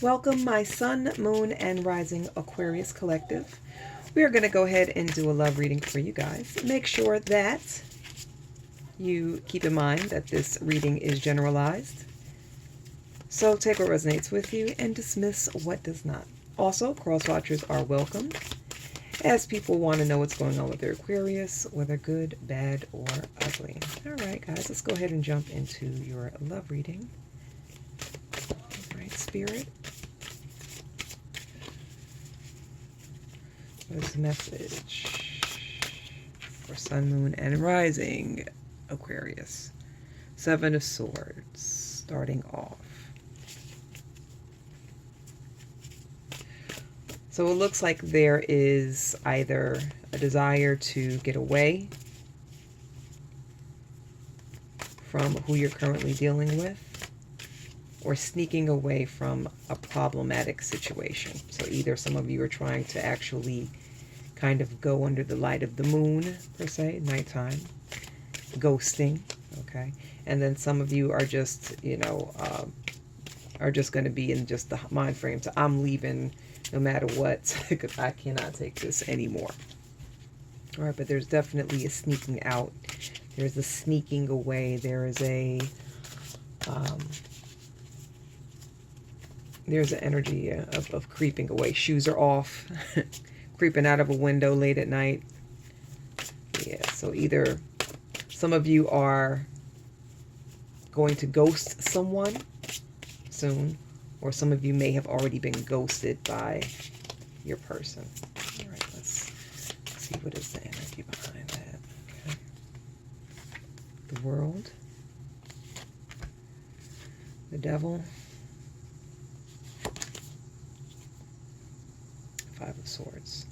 Welcome, my Sun, Moon, and Rising Aquarius Collective. We are going to go ahead and do a love reading for you guys. Make sure that you keep in mind that this reading is generalized. So take what resonates with you and dismiss what does not. Also, cross watchers are welcome, as people want to know what's going on with their Aquarius, whether good, bad, or ugly. All right, guys, let's go ahead and jump into your love reading. All right, Spirit. What is the message for Sun, Moon, and Rising Aquarius? Seven of Swords, starting off. So it looks like there is either a desire to get away from who you're currently dealing with, or sneaking away from a problematic situation. So either some of you are trying to actually kind of go under the light of the moon, per se, nighttime, ghosting, okay? And then some of you are just, you know, are just going to be in just the mind frame. So I'm leaving no matter what, because I cannot take this anymore. All right, but there's definitely a sneaking out. There's a sneaking away. There is a, there's an energy of creeping away. Shoes are off, creeping out of a window late at night. Yeah, so either some of you are going to ghost someone soon, or some of you may have already been ghosted by your person. All right, let's see what is the energy behind that. Okay. The World, the Devil, Five of Swords.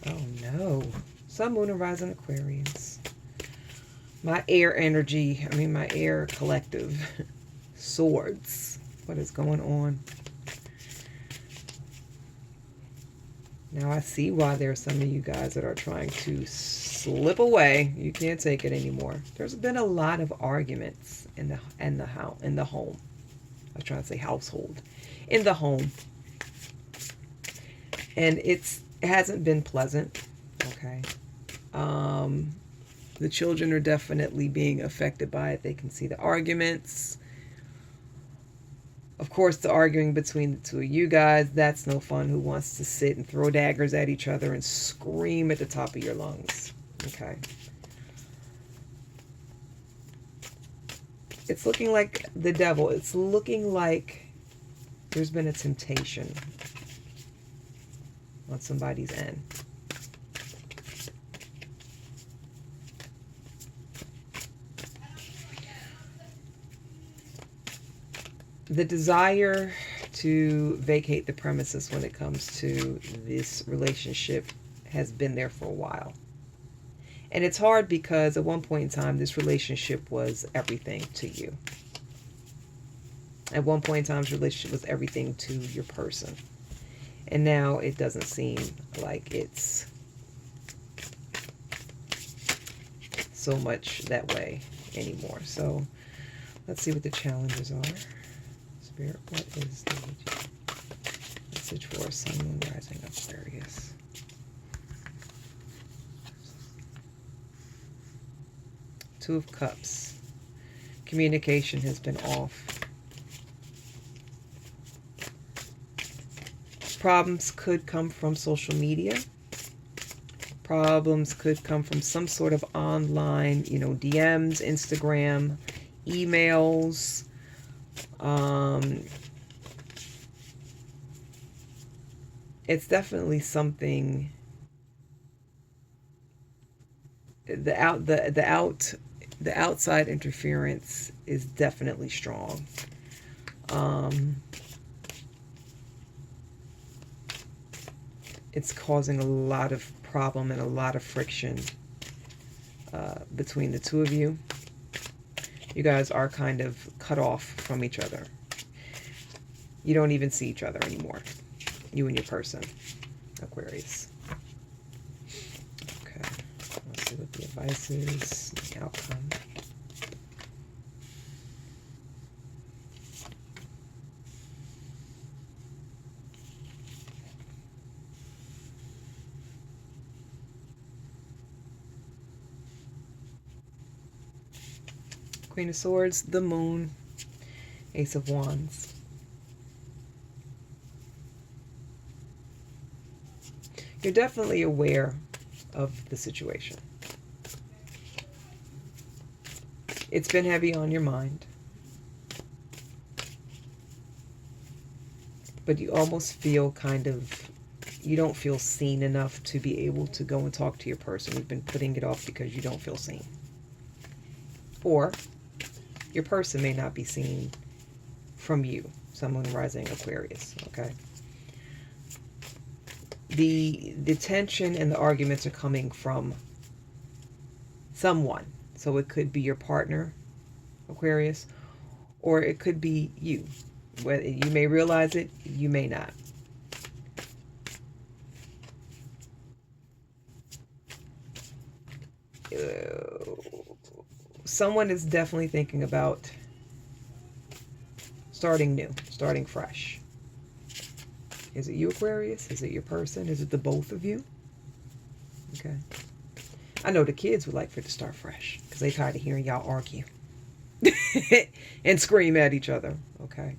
Oh no. Sun, Moon, and Rising Aquarius. My air energy, my air collective. Swords. What is going on? Now I see why there are some of you guys that are trying to slip away. You can't take it anymore. There's been a lot of arguments in the home. I was trying to say household. In the home. And it hasn't been pleasant. Okay. The children are definitely being affected by it. They can see the arguments. Of course, the arguing between the two of you guys, that's no fun. Who wants to sit and throw daggers at each other and scream at the top of your lungs? Okay. It's looking like the Devil. It's looking like there's been a temptation on somebody's end. The desire to vacate the premises when it comes to this relationship has been there for a while. And it's hard because at one point in time, this relationship was everything to you. At one point in time, this relationship was everything to your person. And now it doesn't seem like it's so much that way anymore. So let's see what the challenges are. Spirit, what is the message for Sun, Moon, Rising Aquarius? Two of Cups. Communication has been off. Problems could come from social media. Problems could come from some sort of online, DMs, Instagram, emails. It's definitely something. The outside interference is definitely strong. It's causing a lot of problem and a lot of friction between the two of you. You guys are kind of cut off from each other. You don't even see each other anymore. You and your person, Aquarius. Okay, let's see what the advice sacrifices, the outcome. Queen of Swords, the Moon, Ace of Wands. You're definitely aware of the situation. It's been heavy on your mind. But you almost feel kind of, you don't feel seen enough to be able to go and talk to your person. You've been putting it off because you don't feel seen. Or your person may not be seen from you. Sun, Moon, Rising, Aquarius, okay? The tension and the arguments are coming from someone. So it could be your partner, Aquarius, or it could be you. Whether you may realize it, you may not. Someone is definitely thinking about starting new, starting fresh. Is it you, Aquarius? Is it your person? Is it the both of you? Okay. I know the kids would like for it to start fresh because they tired of hearing y'all argue and scream at each other. Okay.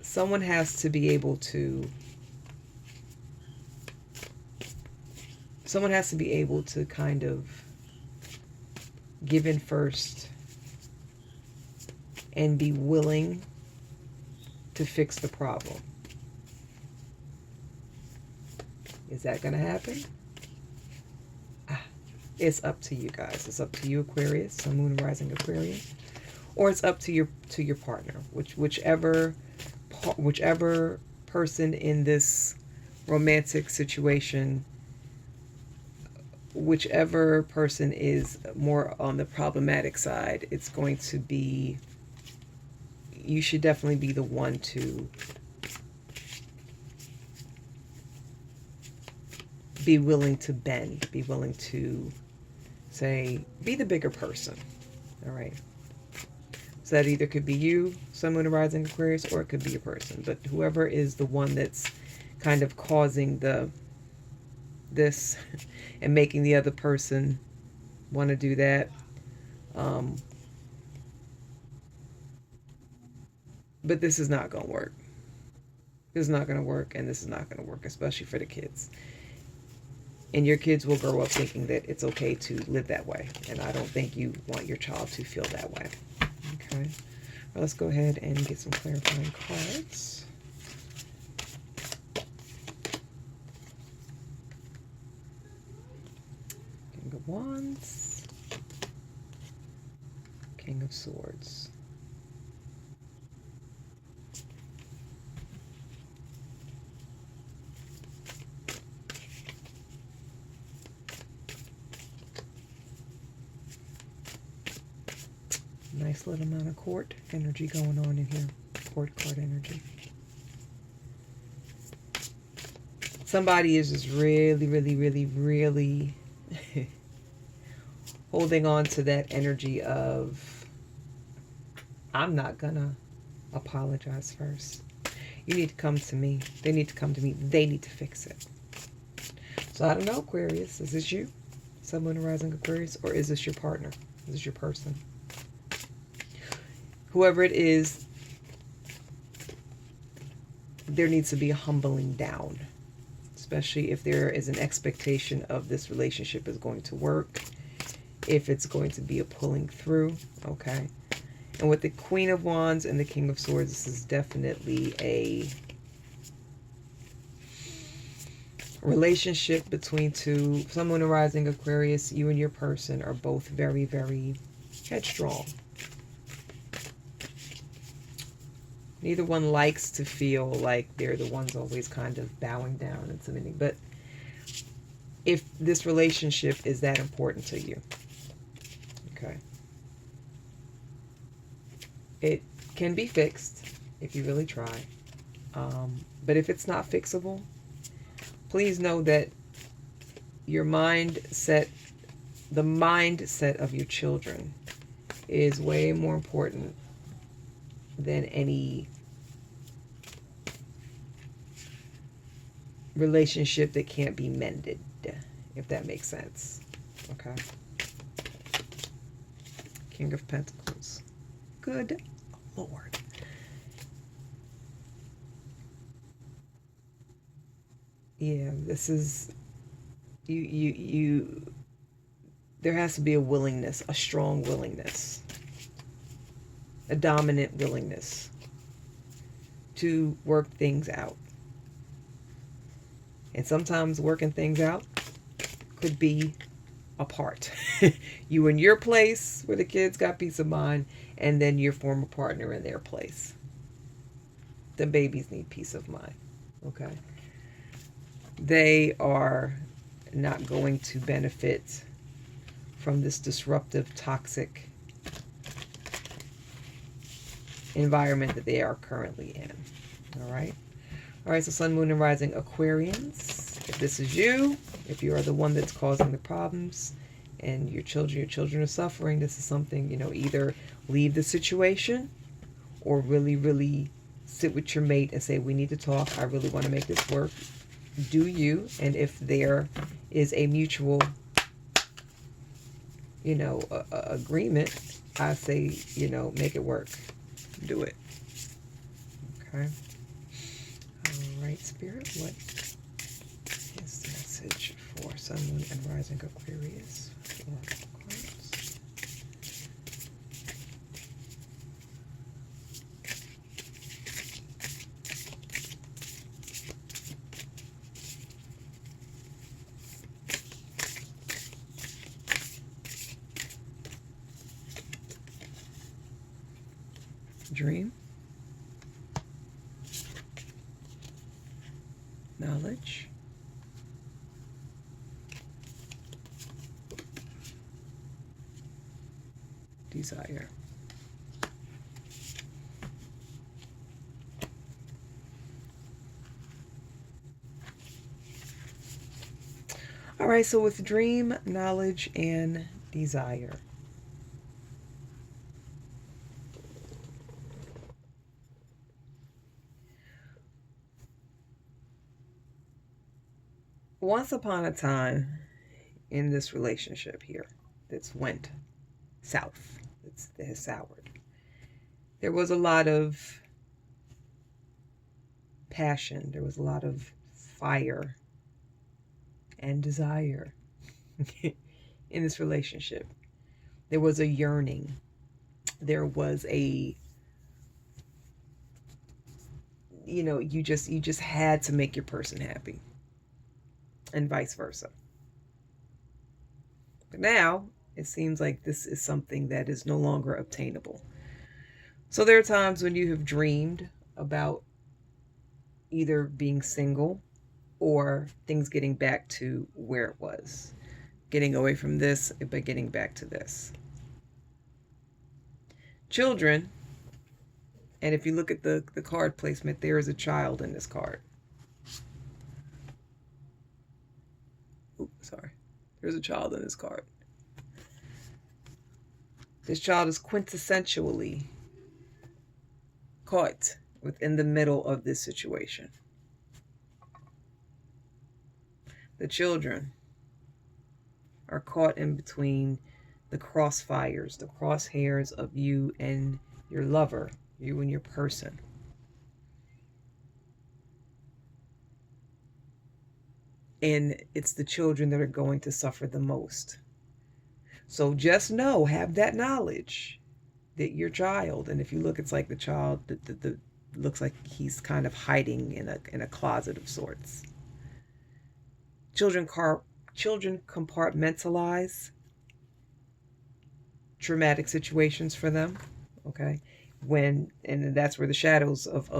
Someone has to be able to, kind of give in first and be willing to fix the problem. Is that going to happen? It's up to you guys. It's up to you, Aquarius, Sun, Moon, Rising, Aquarius, or it's up to your partner, whichever person in this romantic situation, whichever person is more on the problematic side, it's going to be, you should definitely be the one to be willing to bend, be willing to say, be the bigger person. All right. So that either could be you, Sun, Moon, Rising, Aquarius, or it could be a person. But whoever is the one that's kind of causing this and making the other person want to do that. But this is not going to work. This is not going to work, and this is not going to work, especially for the kids. And your kids will grow up thinking that it's okay to live that way. And I don't think you want your child to feel that way. Okay. Well, let's go ahead and get some clarifying cards. King of Wands. King of Swords. Nice little amount of court energy going on in here. Court card energy. Somebody is just really, really, really, really holding on to that energy of, I'm not gonna apologize first. You need to come to me. They need to come to me. They need to fix it. So I don't know, Aquarius. Is this you? Sun, Moon, Rising, Aquarius? Or is this your partner? Is this your person? Whoever it is, there needs to be a humbling down, especially if there is an expectation of this relationship is going to work, if it's going to be a pulling through, okay? And with the Queen of Wands and the King of Swords, this is definitely a relationship between two, Sun, Moon, Rising, Aquarius. You and your person are both very, very headstrong. Neither one likes to feel like they're the ones always kind of bowing down and submitting. But if this relationship is that important to you, okay, it can be fixed if you really try. But if it's not fixable, please know that your mindset, the mindset of your children, is way more important than any relationship that can't be mended, if that makes sense. Okay. King of Pentacles. Good Lord. Yeah, this is you there has to be a willingness, a strong willingness, a dominant willingness to work things out. And sometimes working things out could be apart. You in your place where the kids got peace of mind, and then your former partner in their place. The babies need peace of mind. Okay. They are not going to benefit from this disruptive, toxic environment that they are currently in. All right. All right, so Sun, Moon, and Rising Aquarians. If this is you, if you are the one that's causing the problems and your children are suffering, this is something, either leave the situation or really, really sit with your mate and say, we need to talk. I really want to make this work. Do you? And if there is a mutual, agreement, I say, make it work. Do it. Okay. All right, Spirit, what is the message for Sun, Moon, and Rising Aquarius? Dream, knowledge, desire. All right, so with dream, knowledge, and desire. Once upon a time in this relationship here that's went south, that has soured, there was a lot of passion, there was a lot of fire and desire in this relationship. There was a yearning. There was a, you just had to make your person happy. And vice versa. But now it seems like this is something that is no longer obtainable. So there are times when you have dreamed about either being single or things getting back to where it was. Getting away from this, but getting back to this. Children, and if you look at the card placement, there is a child in this card. Sorry. There's a child in this card. This child is quintessentially caught within the middle of this situation. The children are caught in between the crossfires, the crosshairs of you and your lover, you and your person. And it's the children that are going to suffer the most. So just know, have that knowledge that your child, and if you look, it's like the child that looks like he's kind of hiding in a closet of sorts. Children compartmentalize traumatic situations for them. Okay, and that's where the shadows of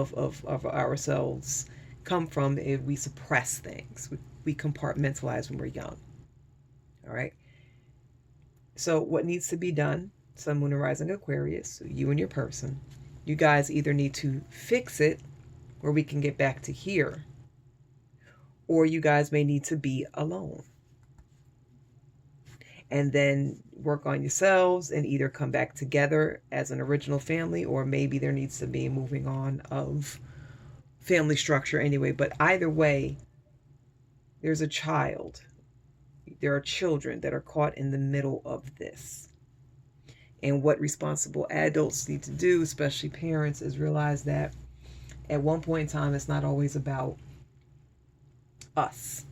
ourselves come from. If we suppress things, we compartmentalize when we're young. All right. So what needs to be done, Sun, Moon, and Rising Aquarius, you and your person, you guys either need to fix it where we can get back to here, or you guys may need to be alone. And then work on yourselves and either come back together as an original family, or maybe there needs to be a moving on of family structure anyway. But either way, there's a child. There are children that are caught in the middle of this. And what responsible adults need to do, especially parents, is realize that at one point in time, it's not always about us,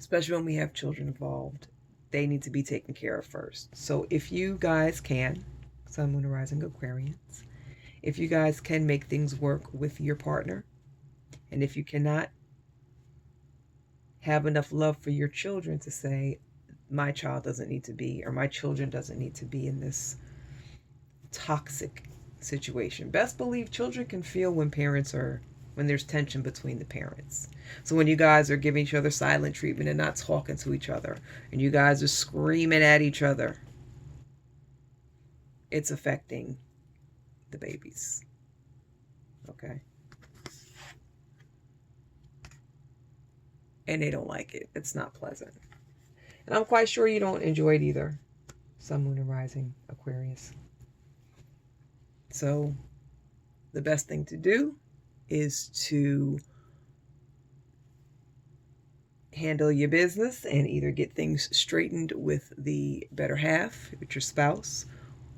especially when we have children involved. They need to be taken care of first. So if you guys can, Sun, Moon, and Rising Aquarians, if you guys can make things work with your partner, and if you cannot, have enough love for your children to say, my child doesn't need to be, or my children doesn't need to be in this toxic situation. Best believe children can feel when there's tension between the parents. So when you guys are giving each other silent treatment and not talking to each other, and you guys are screaming at each other, it's affecting the babies. Okay? And they don't like it. It's not pleasant. And I'm quite sure you don't enjoy it either. Sun, Moon, and Rising Aquarius. So the best thing to do is to handle your business and either get things straightened with the better half, with your spouse,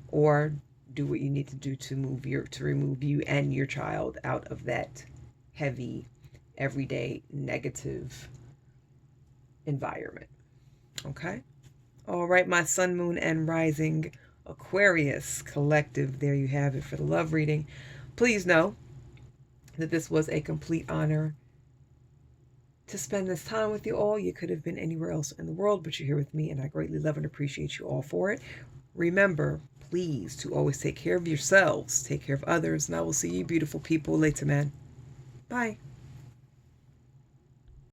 or do what you need to do to remove you and your child out of that heavy, everyday negative environment. Okay? All right, my Sun, Moon, and Rising Aquarius collective, there you have it for the love reading. Please know that this was a complete honor to spend this time with you all. You could have been anywhere else in the world, but you're here with me, and I greatly love and appreciate you all for it. Remember, please, to always take care of yourselves, take care of others, and I will see you beautiful people later, man. Bye.